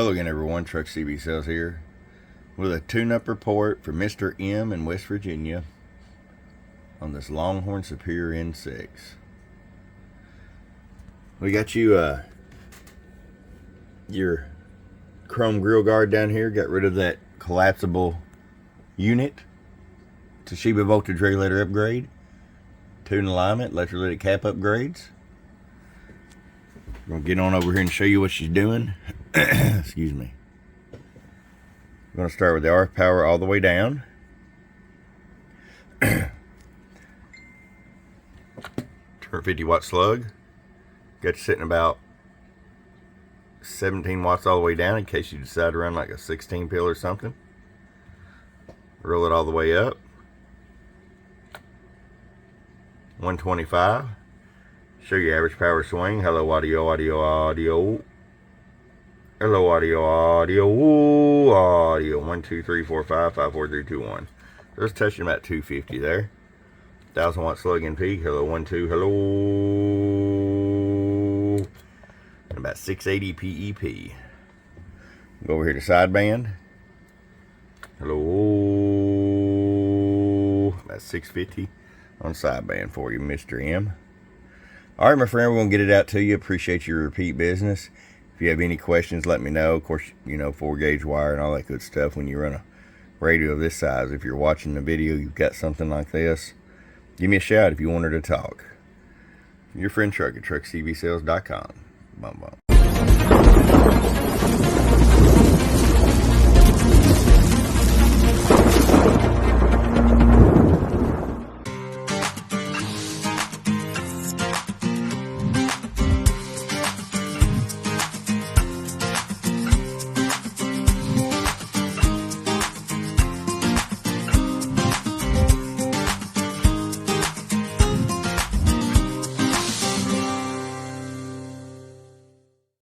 Hello again, everyone. Truck CB Sales here with a tune-up report for Mr. M in West Virginia on this Longhorn Superior N6. We got you your chrome grill guard down here. Got rid of that collapsible unit. Toshiba voltage regulator upgrade. Tune alignment, electrolytic cap upgrades. I'm going to get on over here and show you what she's doing. Excuse me. I'm going to start with the RF power all the way down. 250 watt slug. Got you sitting about 17 watts all the way down in case you decide to run like a 16 pill or something. Roll it all the way up. 125. Show your average power swing. Hello audio, audio, audio. Hello audio, audio, audio. 1, 2, 3, 4, 5, 5, 4, 3, 2, 1. Just touching about 250 there. 1000 watt slug in peak. Hello 1, 2, hello. And about 680 PEP. Go over here to sideband. Hello. About 650 on sideband for you, Mr. M. Alright, my friend, we're going to get it out to you. Appreciate your repeat business. If you have any questions, let me know. Of course, you know, 4-gauge wire and all that good stuff when you run a radio of this size. If you're watching the video, you've got something like this, give me a shout if you wanted to talk. Your friend Truck at truckcbsales.com. Bum bum.